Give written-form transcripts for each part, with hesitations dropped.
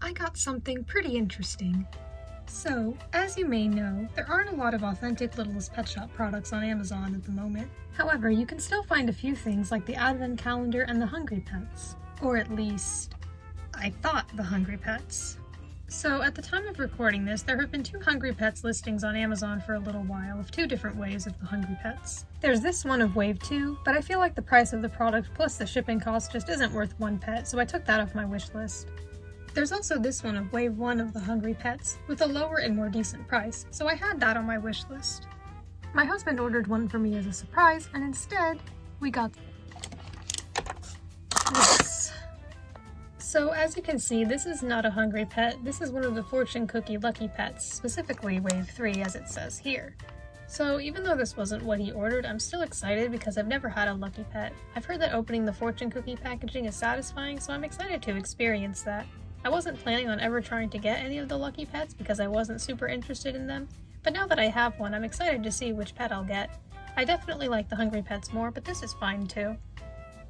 I got something pretty interesting. So, as you may know, there aren't a lot of authentic Littlest Pet Shop products on Amazon at the moment. However, you can still find a few things like the Advent Calendar and the Hungry Pets. Or at least, I thought the Hungry Pets. So, at the time of recording this, there have been 2 Hungry Pets listings on Amazon for a little while of 2 different waves of the Hungry Pets. There's this one of Wave 2, but I feel like the price of the product plus the shipping cost just isn't worth one pet, so I took that off my wish list. There's also this one of Wave 1 of the Hungry Pets, with a lower and more decent price, so I had that on my wish list. My husband ordered one for me as a surprise, and instead, we got this. So as you can see, this is not a Hungry Pet, this is one of the Fortune Cookie Lucky Pets, specifically Wave 3 as it says here. So even though this wasn't what he ordered, I'm still excited because I've never had a Lucky Pet. I've heard that opening the Fortune Cookie packaging is satisfying, so I'm excited to experience that. I wasn't planning on ever trying to get any of the Lucky Pets because I wasn't super interested in them, but now that I have one, I'm excited to see which pet I'll get. I definitely like the Hungry Pets more, but this is fine too.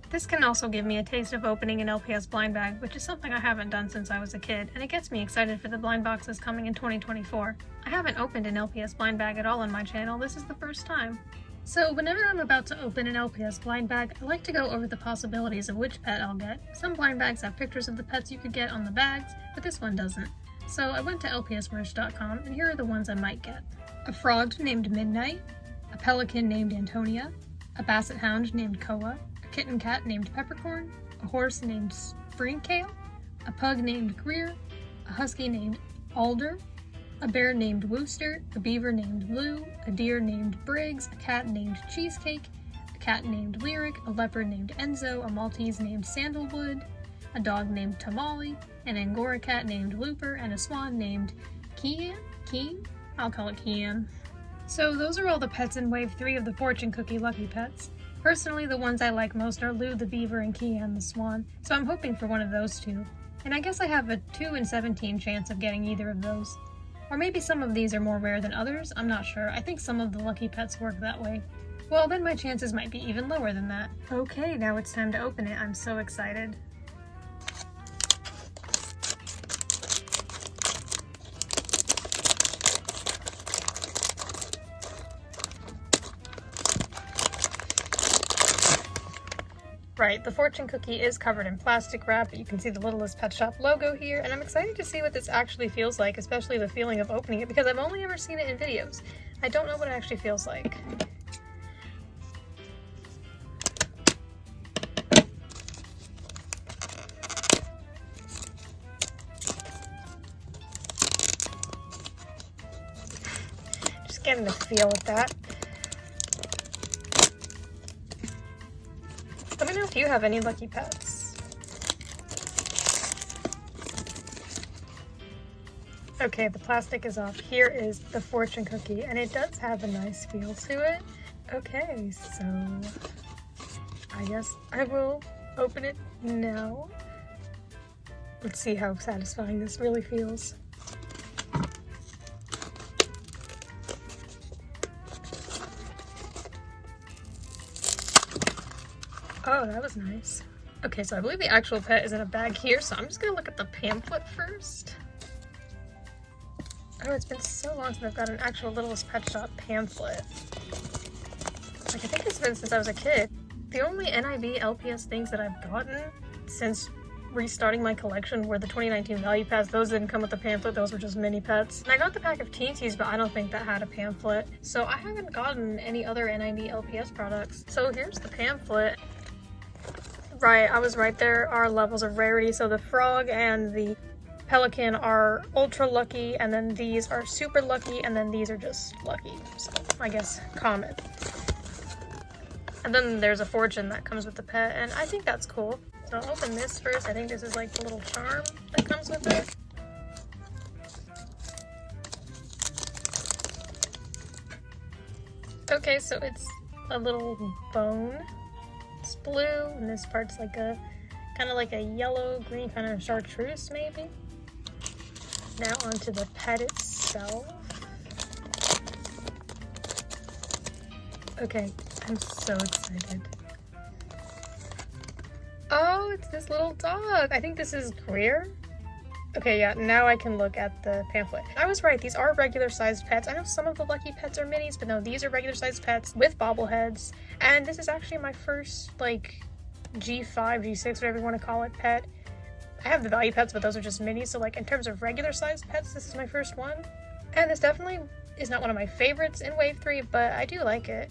This can also give me a taste of opening an LPS blind bag, which is something I haven't done since I was a kid, and it gets me excited for the blind boxes coming in 2024. I haven't opened an LPS blind bag at all on my channel, this is the first time. So whenever I'm about to open an LPS blind bag, I like to go over the possibilities of which pet I'll get. Some blind bags have pictures of the pets you could get on the bags, but this one doesn't. So I went to lpsmerch.com, and here are the ones I might get. A frog named Midnight, a pelican named Antonia, a basset hound named Koa, a kitten cat named Peppercorn, a horse named Springkale, a pug named Greer, a husky named Alder, a bear named Wooster, a beaver named Blue, a deer named Briggs, a cat named Cheesecake, a cat named Lyric, a leopard named Enzo, a Maltese named Sandalwood, a dog named Tamale, an Angora cat named Looper, and a swan named Keen? I'll call it Kian. So those are all the pets in Wave 3 of the Fortune Cookie Lucky Pets. Personally, the ones I like most are Lou the beaver and Kian the swan, so I'm hoping for one of those 2. And I guess I have a 2 in 17 chance of getting either of those. Or maybe some of these are more rare than others, I'm not sure. I think some of the Lucky Pets work that way. Well, then my chances might be even lower than that. Okay, now it's time to open it. I'm so excited. Right, the Fortune Cookie is covered in plastic wrap, but you can see the Littlest Pet Shop logo here, and I'm excited to see what this actually feels like, especially the feeling of opening it, because I've only ever seen it in videos. I don't know what it actually feels like. Just getting the feel of that. Let me know if you have any Lucky Pets. Okay, the plastic is off. Here is the Fortune Cookie, and it does have a nice feel to it. Okay, so I guess I will open it now. Let's see how satisfying this really feels. Oh, that was nice. Okay, so I believe the actual pet is in a bag here, so I'm just gonna look at the pamphlet first. Oh, it's been so long since I've got an actual Littlest Pet Shop pamphlet. Like, I think it's been since I was a kid. The only NIB LPS things that I've gotten since restarting my collection were the 2019 Value Pass. Those didn't come with a pamphlet, those were just mini pets. And I got the pack of Teensies, but I don't think that had a pamphlet. So I haven't gotten any other NIB LPS products. So here's the pamphlet. Right, I was right, there are levels of rarity. So the frog and the pelican are ultra lucky, and then these are super lucky, and then these are just lucky. So I guess common. And then there's a fortune that comes with the pet, and I think that's cool. So I'll open this first. I think this is like the little charm that comes with it. Okay, so it's a little bone. It's blue, and this part's like a kind of like a yellow green kind of chartreuse maybe. Now onto the pet itself. Okay, I'm so excited. Oh, it's this little dog. I think this is Greer. Okay, yeah, now I can look at the pamphlet. I was right, these are regular sized pets. I know some of the Lucky Pets are minis, but no, these are regular sized pets with bobbleheads. And this is actually my first, like, G5, G6, whatever you want to call it, pet. I have the value pets, but those are just minis, so like in terms of regular sized pets, this is my first one. And this definitely is not one of my favorites in Wave 3, but I do like it.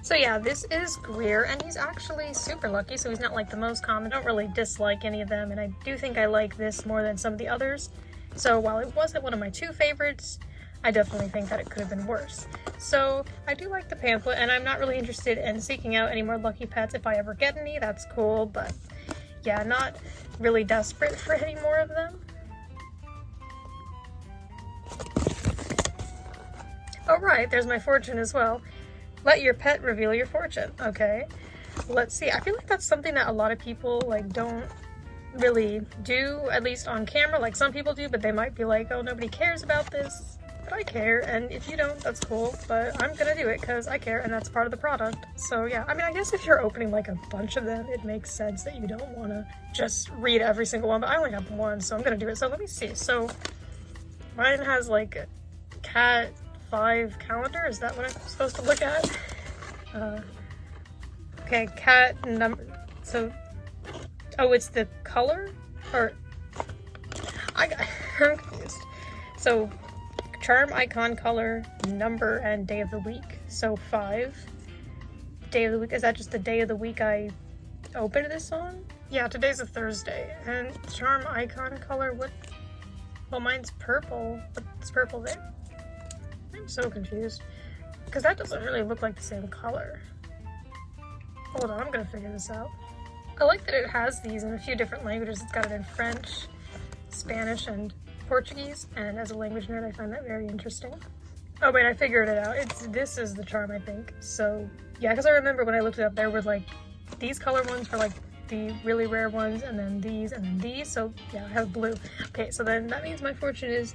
So yeah, this is Greer, and he's actually super lucky, so he's not like the most common. I don't really dislike any of them, and I do think I like this more than some of the others. So while it wasn't one of my 2 favorites, I definitely think that it could have been worse. So I do like the pamphlet, and I'm not really interested in seeking out any more Lucky Pets. If I ever get any, that's cool, but yeah, not really desperate for any more of them. Oh right, there's my fortune as well. Let your pet reveal your fortune. Okay, let's see. I feel like that's something that a lot of people like don't really do, at least on camera. Like some people do, but they might be like, oh, nobody cares about this. But I care, and if you don't, that's cool. But I'm gonna do it because I care, and that's part of the product. So yeah, I mean, I guess if you're opening like a bunch of them, it makes sense that you don't want to just read every single one. But I only have one, so I'm gonna do it. So let me see. So mine has like a cat 5 calendar. Is that what I'm supposed to look at? Okay, cat number. So, oh, it's the color, or I'm confused. So, charm, icon, color, number, and day of the week. So 5. Day of the week. Is that just the day of the week I opened this on? Yeah, today's a Thursday. And charm, icon, color. What? Well, mine's purple. What's purple there? I'm so confused, because that doesn't really look like the same color. Hold on, I'm gonna figure this out. I like that it has these in a few different languages. It's got it in French, Spanish, and Portuguese, and as a language nerd, I find that very interesting. Oh wait, I figured it out. This is the charm, I think. So yeah, because I remember when I looked it up, there were like these color ones for like the really rare ones, and then these, and then these. So yeah, I have blue. Okay, so then that means my fortune is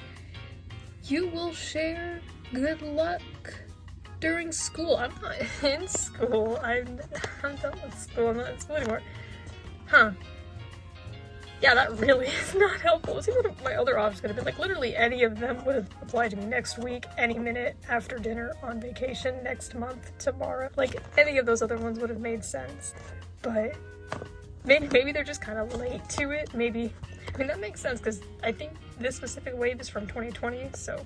you will share good luck during school. I'm not in school. I'm done with school. I'm not in school anymore. Huh. Yeah, that really is not helpful. See what my other offers could have been. Like, literally any of them would have applied to me next week, any minute, after dinner, on vacation, next month, tomorrow. Like, any of those other ones would have made sense. But maybe they're just kind of late to it. Maybe, I mean, that makes sense, because I think this specific wave is from 2020, so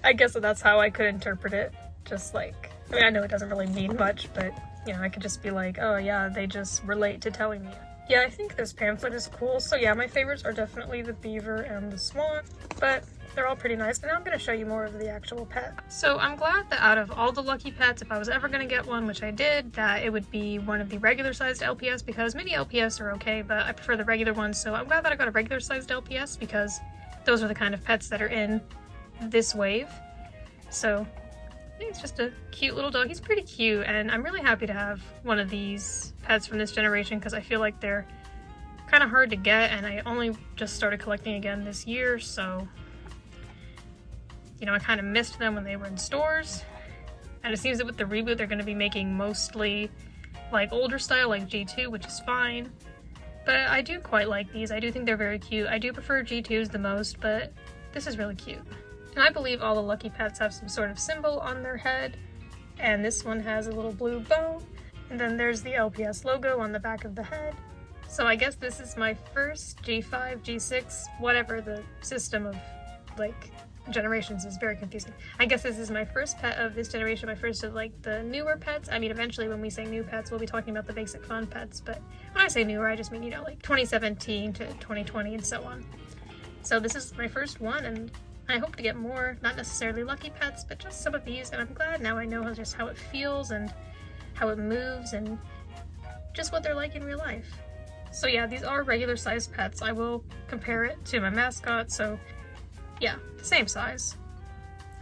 I guess that's how I could interpret it. Just like, I mean, I know it doesn't really mean much, but, you know, I could just be like, oh yeah, they just relate to telling me. Yeah, I think this pamphlet is cool. So yeah, my favorites are definitely the beaver and the swan, but they're all pretty nice. And now I'm going to show you more of the actual pet. So I'm glad that out of all the Lucky Pets, if I was ever going to get one, which I did, that it would be one of the regular sized LPS, because mini LPS are okay, but I prefer the regular ones. So I'm glad that I got a regular sized LPS, because those are the kind of pets that are in this wave. So I think it's just a cute little dog. He's pretty cute, and I'm really happy to have one of these pets from this generation, because I feel like they're kind of hard to get, and I only just started collecting again this year, so you know, I kind of missed them when they were in stores. And it seems that with the reboot, they're going to be making mostly like older style, like G2, which is fine. But I do quite like these. I do think they're very cute. I do prefer G2s the most, but this is really cute. And I believe all the Lucky Pets have some sort of symbol on their head. And this one has a little blue bow. And then there's the LPS logo on the back of the head. So I guess this is my first G5, G6, whatever the system of like generations is very confusing. I guess this is my first pet of this generation, my first of like the newer pets. I mean, eventually when we say new pets, we'll be talking about the basic fun pets, but when I say newer, I just mean, you know, like 2017 to 2020 and so on. So this is my first one, and I hope to get more, not necessarily Lucky Pets, but just some of these, and I'm glad now I know just how it feels and how it moves and just what they're like in real life. So yeah, these are regular sized pets. I will compare it to my mascot, so yeah, the same size.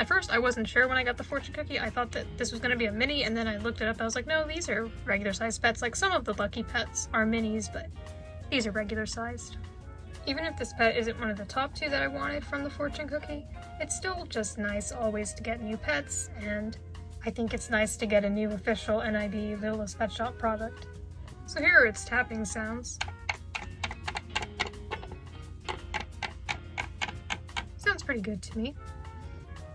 At first, I wasn't sure when I got the fortune cookie. I thought that this was going to be a mini, and then I looked it up. I was like, no, these are regular sized pets. Like, some of the Lucky Pets are minis, but these are regular sized. Even if this pet isn't one of the top 2 that I wanted from the fortune cookie, it's still just nice always to get new pets, and I think it's nice to get a new official NIB Littlest Pet Shop product. So here are its tapping sounds. sounds pretty good to me.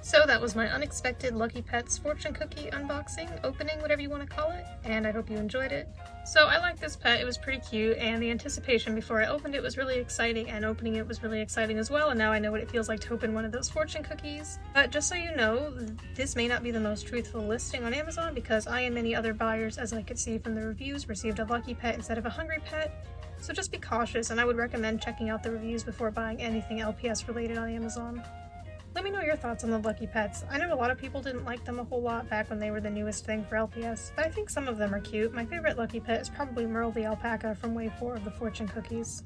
So that was my unexpected Lucky Pets fortune cookie unboxing, opening, whatever you want to call it, and I hope you enjoyed it. So I like this pet, it was pretty cute, and the anticipation before I opened it was really exciting, and opening it was really exciting as well, and now I know what it feels like to open one of those fortune cookies. But just so you know, this may not be the most truthful listing on Amazon because I and many other buyers, as I could see from the reviews, received a Lucky Pet instead of a Hungry Pet. So just be cautious, and I would recommend checking out the reviews before buying anything LPS related on Amazon. Let me know your thoughts on the Lucky Pets. I know a lot of people didn't like them a whole lot back when they were the newest thing for LPS, but I think some of them are cute. My favorite Lucky Pet is probably Merle the alpaca from Wave 4 of the fortune cookies.